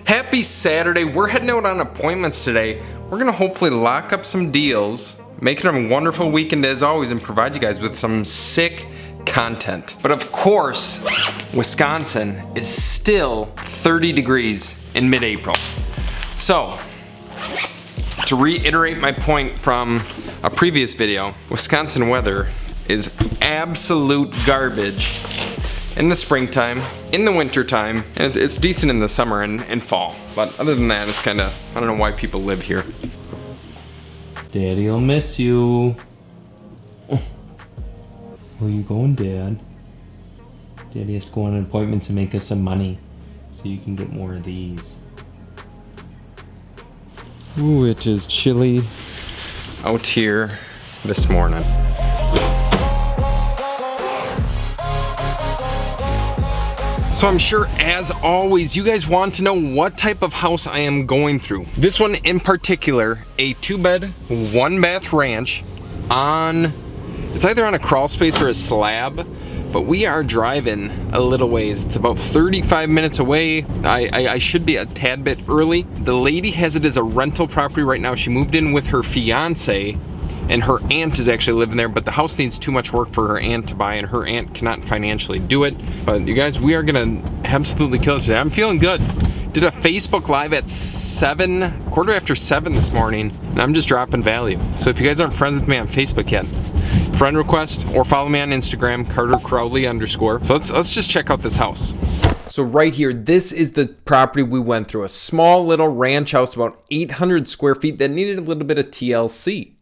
Happy Saturday. We're heading out on appointments today. We're gonna hopefully lock up some deals, make it a wonderful weekend as always, and provide you guys with some sick content. But of course, Wisconsin is still 30 degrees in mid-April. So, to reiterate my point from a previous video, Wisconsin weather is absolute garbage in the springtime, in the wintertime, and it's decent in the summer and fall. But other than that, it's kind of, I don't know why people live here. Daddy'll miss you. Oh. Where you going, Dad? Daddy has to go on an appointment to make us some money so you can get more of these. Ooh, it is chilly out here this morning. So I'm sure, as always, you guys want to know what type of house I am going through. This one in particular, a 2-bed, 1-bath ranch on, it's either on a crawl space or a slab, but we are driving a little ways. It's about 35 minutes away. I should be a tad bit early. The lady has it as a rental property right now. She moved in with her fiance, and her aunt is actually living there, but the house needs too much work for her aunt to buy, and her aunt cannot financially do it. But you guys, we are gonna absolutely kill it today. I'm feeling good. Did a Facebook Live at quarter after 7 this morning, and I'm just dropping value. So if you guys aren't friends with me on Facebook yet, friend request or follow me on Instagram, Carter Crowley _. So let's just check out this house. So right here, this is the property we went through. A small little ranch house, about 800 square feet that needed a little bit of TLC.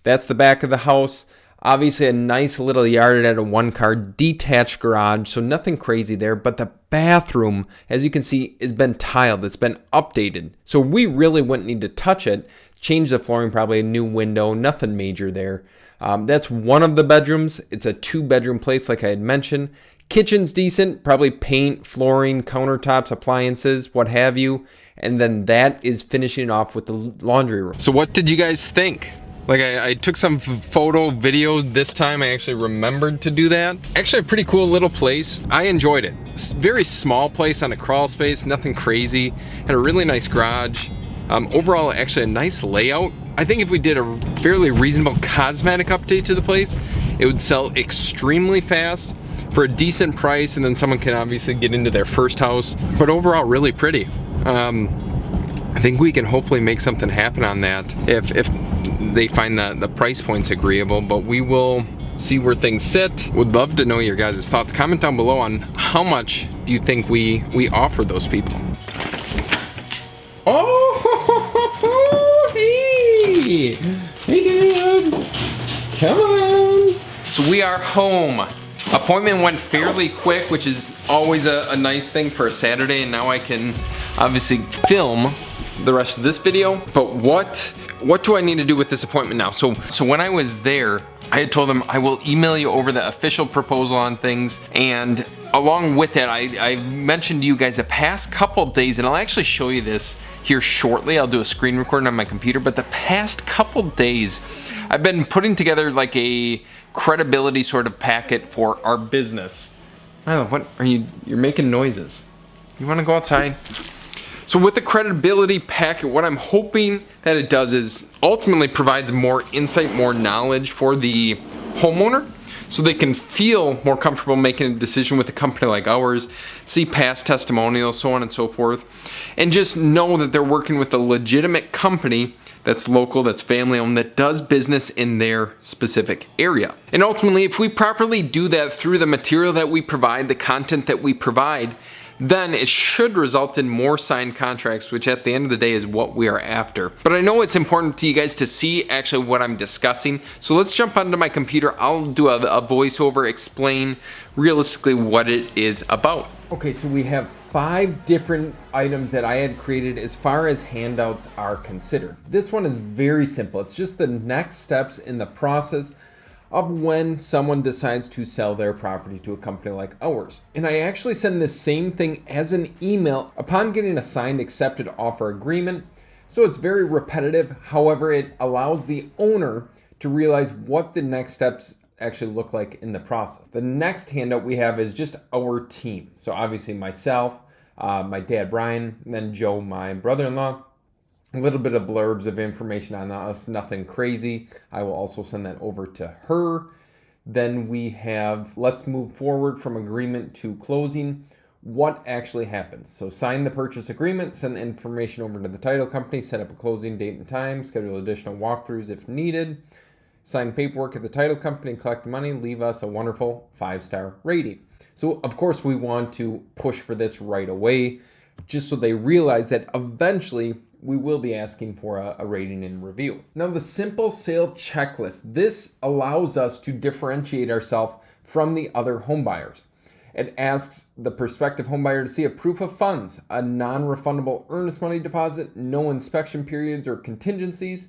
That's the back of the house. Obviously a nice little yard. It had a 1-car detached garage, so nothing crazy there. But the bathroom, as you can see, has been tiled. It's been updated. So we really wouldn't need to touch it. Change the flooring, probably a new window, nothing major there. That's one of the bedrooms. It's a 2-bedroom place like I had mentioned. Kitchen's decent, probably paint, flooring, countertops, appliances, what have you. And then that is finishing off with the laundry room. So what did you guys think? Like I took some photo videos this time. I actually remembered to do that. Actually a pretty cool little place. I enjoyed it. It's a very small place on a crawl space, nothing crazy. Had a really nice garage. Overall, actually a nice layout. I think if we did a fairly reasonable cosmetic update to the place, it would sell extremely fast for a decent price, and then someone can obviously get into their first house. But overall, really pretty. I think we can hopefully make something happen on that if they find the price points agreeable, but we will see where things sit. Would love to know your guys' thoughts. Comment down below on how much do you think we offer those people. Oh, hey! Hey, Dad! Come on! So we are home. Appointment went fairly quick, which is always a nice thing for a Saturday, and now I can obviously film the rest of this video. But what do I need to do with this appointment now? So when I was there, I had told them I will email you over the official proposal on things, and along with it, I mentioned to you guys the past couple days, and I'll actually show you this here shortly. I'll do a screen recording on my computer, but the past couple days, I've been putting together like a credibility sort of packet for our business. Milo, what are you're making noises. You wanna go outside? So with the credibility packet, what I'm hoping that it does is ultimately provides more insight, more knowledge for the homeowner, so they can feel more comfortable making a decision with a company like ours, see past testimonials, so on and so forth, and just know that they're working with a legitimate company that's local, that's family owned, that does business in their specific area. And ultimately, if we properly do that through the material that we provide, the content that we provide, then it should result in more signed contracts, which at the end of the day is what we are after. But I know it's important to you guys to see actually what I'm discussing. So let's jump onto my computer. I'll do a voiceover, explain realistically what it is about. Okay, so we have 5 different items that I had created as far as handouts are considered. This one is very simple. It's just the next steps in the process of when someone decides to sell their property to a company like ours. And I actually send the same thing as an email upon getting a signed accepted offer agreement. So it's very repetitive. However, it allows the owner to realize what the next steps actually look like in the process. The next handout we have is just our team. So obviously myself, my dad Brian, and then Joe, my brother-in-law. A little bit of blurbs of information on us, nothing crazy. I will also send that over to her. Then we have, let's move forward from agreement to closing. What actually happens? So sign the purchase agreement, send the information over to the title company, set up a closing date and time, schedule additional walkthroughs if needed, sign paperwork at the title company, collect the money, leave us a wonderful 5-star rating. So of course we want to push for this right away, just so they realize that eventually we will be asking for a rating and review. Now the simple sale checklist, this allows us to differentiate ourselves from the other home buyers. It asks the prospective home buyer to see a proof of funds, a non-refundable earnest money deposit, no inspection periods or contingencies,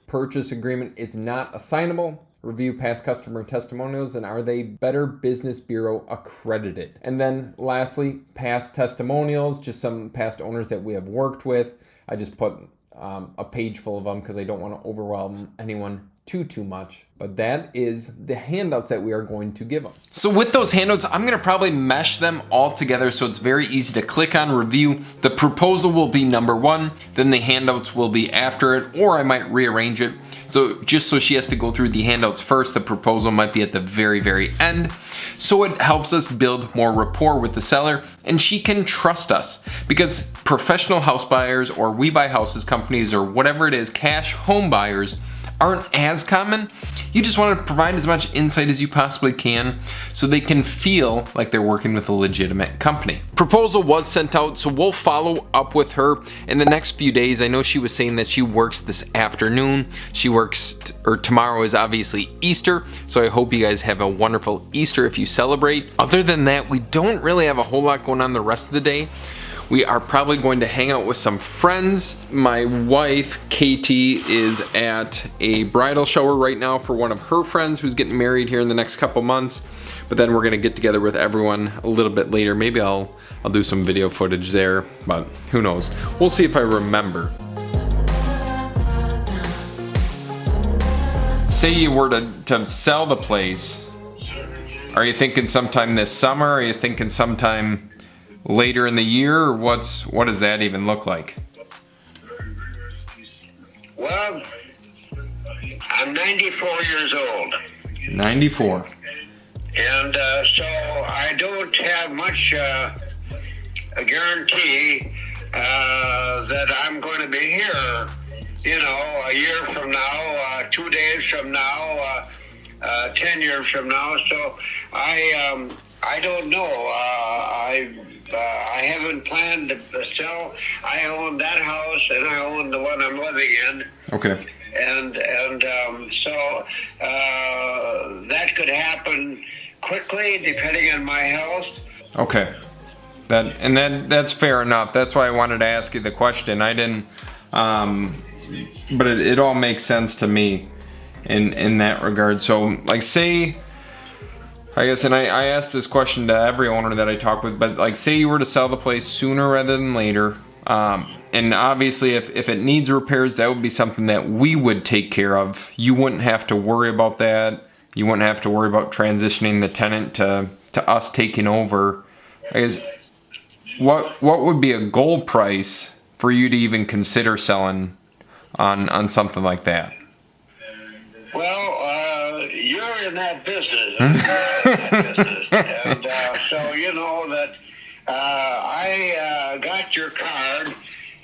purchase agreement is not assignable, review past customer testimonials, and are they Better Business Bureau accredited? And then lastly, past testimonials, just some past owners that we have worked with. I just put a page full of them because I don't want to overwhelm anyone too much. But that is the handouts that we are going to give them. So with those handouts, I'm going to probably mesh them all together so it's very easy to click on review. The proposal will be number 1, then the handouts will be after it, or I might rearrange it. So just so she has to go through the handouts first, the proposal might be at the very end. So it helps us build more rapport with the seller and she can trust us, because professional house buyers or we buy houses companies or whatever it is, cash home buyers aren't as common. You just want to provide as much insight as you possibly can so they can feel like they're working with a legitimate company. Proposal was sent out, so we'll follow up with her in the next few days. I know she was saying that she works this afternoon. She works, or tomorrow is obviously Easter, so I hope you guys have a wonderful Easter if you celebrate. Other than that, we don't really have a whole lot going on the rest of the day. We are probably going to hang out with some friends. My wife, Katie, is at a bridal shower right now for one of her friends who's getting married here in the next couple months. But then we're gonna get together with everyone a little bit later. Maybe I'll do some video footage there, but who knows? We'll see if I remember. Say you were to sell the place. Are you thinking sometime this summer? Are you thinking sometime later in the year, or what does that even look like? Well, I'm 94 years old. 94. And so I don't have much a guarantee that I'm going to be here, you know, a year from now, 2 days from now, 10 years from now. So I don't know. I haven't planned to sell. I own that house and I own the one I'm living in. Okay. And so that could happen quickly depending on my health. Okay. That's fair enough. That's why I wanted to ask you the question. I didn't, but it all makes sense to me in that regard. So like say, I guess, and I asked this question to every owner that I talk with, but like say you were to sell the place sooner rather than later, and obviously if it needs repairs, that would be something that we would take care of. You wouldn't have to worry about that. You wouldn't have to worry about transitioning the tenant to us taking over. I guess, what would be a goal price for you to even consider selling on something like that? Well, you're in that business. And so you know that I got your card,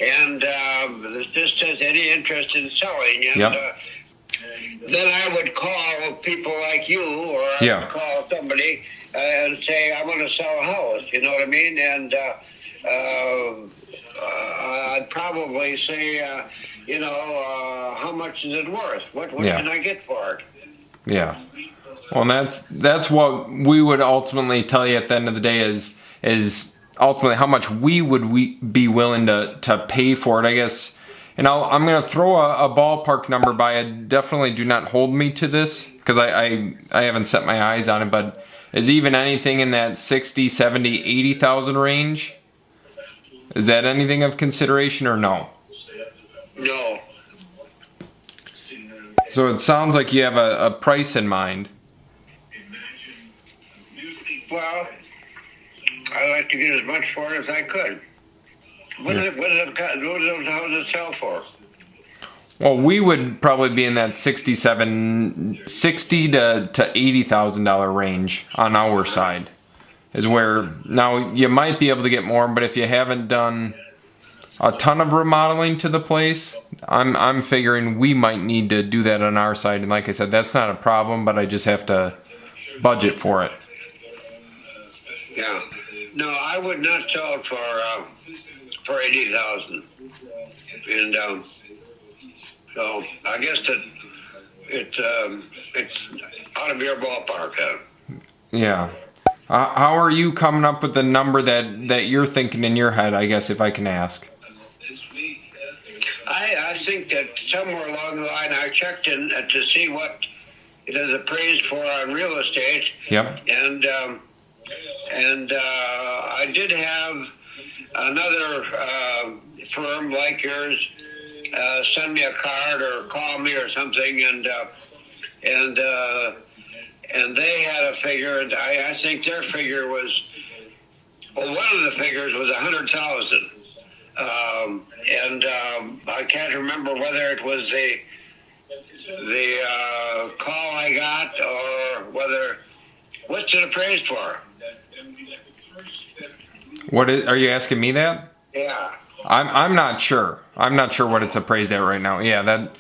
and this says any interest in selling, and yep. Then I would call people like you, or I would call somebody and say, I want to sell a house, you know what I mean? And I'd probably say, how much is it worth? What can I get for it? Yeah. Well, that's what we would ultimately tell you at the end of the day is ultimately how much we would be willing to pay for it, I guess. And I'm going to throw a ballpark number by it. Definitely do not hold me to this because I haven't set my eyes on it, but is even anything in that 60, 70, 80,000 range? Is that anything of consideration or no? No. So it sounds like you have a price in mind. Well, I'd like to get as much for it as I could. What does those houses sell for? Well, we would probably be in that $60 to $80,000 range on our side. Is where now you might be able to get more, but if you haven't done a ton of remodeling to the place, I'm figuring we might need to do that on our side. And like I said, that's not a problem, but I just have to budget for it. Yeah. No, I would not sell it for 80,000. And so I guess that it's out of your ballpark. Yeah. How are you coming up with the number that you're thinking in your head, I guess, if I can ask? I think that somewhere along the line I checked in to see what it is appraised for on real estate. Yep. And I did have another firm like yours send me a card or call me or something, and they had a figure, and I think their figure was, well, one of the figures was 100,000, and I can't remember whether it was the call I got or whether, what's it appraised for? Are you asking me that? Yeah. I'm not sure. I'm not sure what it's appraised at right now. Yeah, that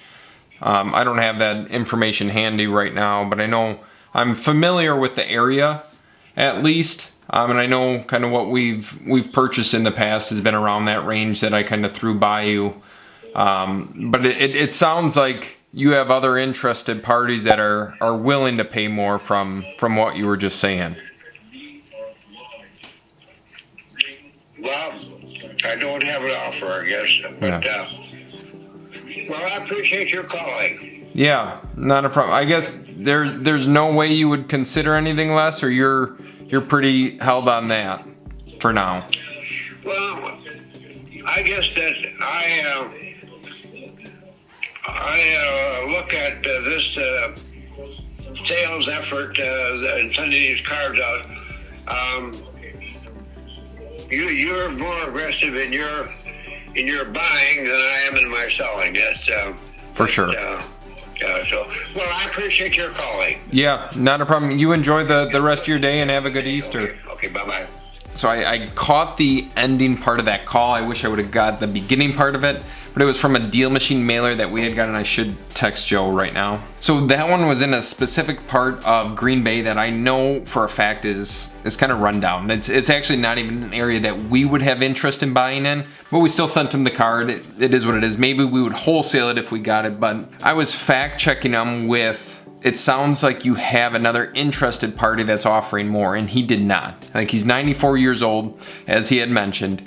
I don't have that information handy right now, but I know I'm familiar with the area at least, and I know kind of what we've purchased in the past has been around that range that I kind of threw by you. But it sounds like you have other interested parties that are willing to pay more from what you were just saying. Well, I don't have an offer, I guess, but well, I appreciate your calling. Yeah, not a problem. I guess there's no way you would consider anything less, or you're pretty held on that for now. Well, I guess that I look at this sales effort and sending these cards out. You're more aggressive in your buying than I am in my selling. That's for sure. So, well, I appreciate your calling. Yeah, not a problem. You enjoy the rest of your day and have a good Easter. Okay, bye-bye. So I caught the ending part of that call. I wish I would have got the beginning part of it, but it was from a Deal Machine mailer that we had gotten. I should text Joe right now. So that one was in a specific part of Green Bay that I know for a fact is kind of run down. It's actually not even an area that we would have interest in buying in, but we still sent him the card. It is what it is. Maybe we would wholesale it if we got it, but I was fact checking him with, it sounds like you have another interested party that's offering more, and he did not. Like, he's 94 years old, as he had mentioned.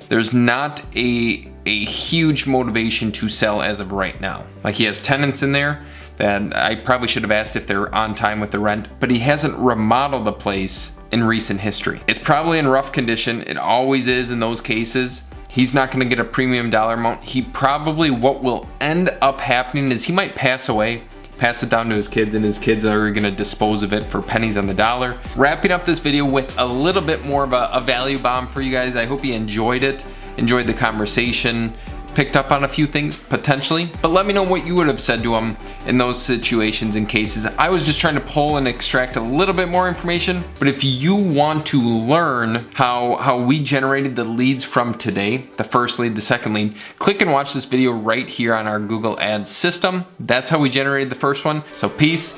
There's not a huge motivation to sell as of right now. Like, he has tenants in there that I probably should have asked if they're on time with the rent, but he hasn't remodeled the place in recent history. It's probably in rough condition. It always is in those cases. He's not gonna get a premium dollar amount. He probably, what will end up happening is he might pass away, pass it down to his kids, and his kids are gonna dispose of it for pennies on the dollar. Wrapping up this video with a little bit more of a value bomb for you guys. I hope you enjoyed it, enjoyed the conversation, picked up on a few things potentially, but let me know what you would have said to him in those situations and cases. I was just trying to pull and extract a little bit more information, but if you want to learn how we generated the leads from today, the first lead, the second lead, click and watch this video right here on our Google Ads system. That's how we generated the first one. So peace,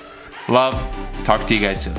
love, talk to you guys soon.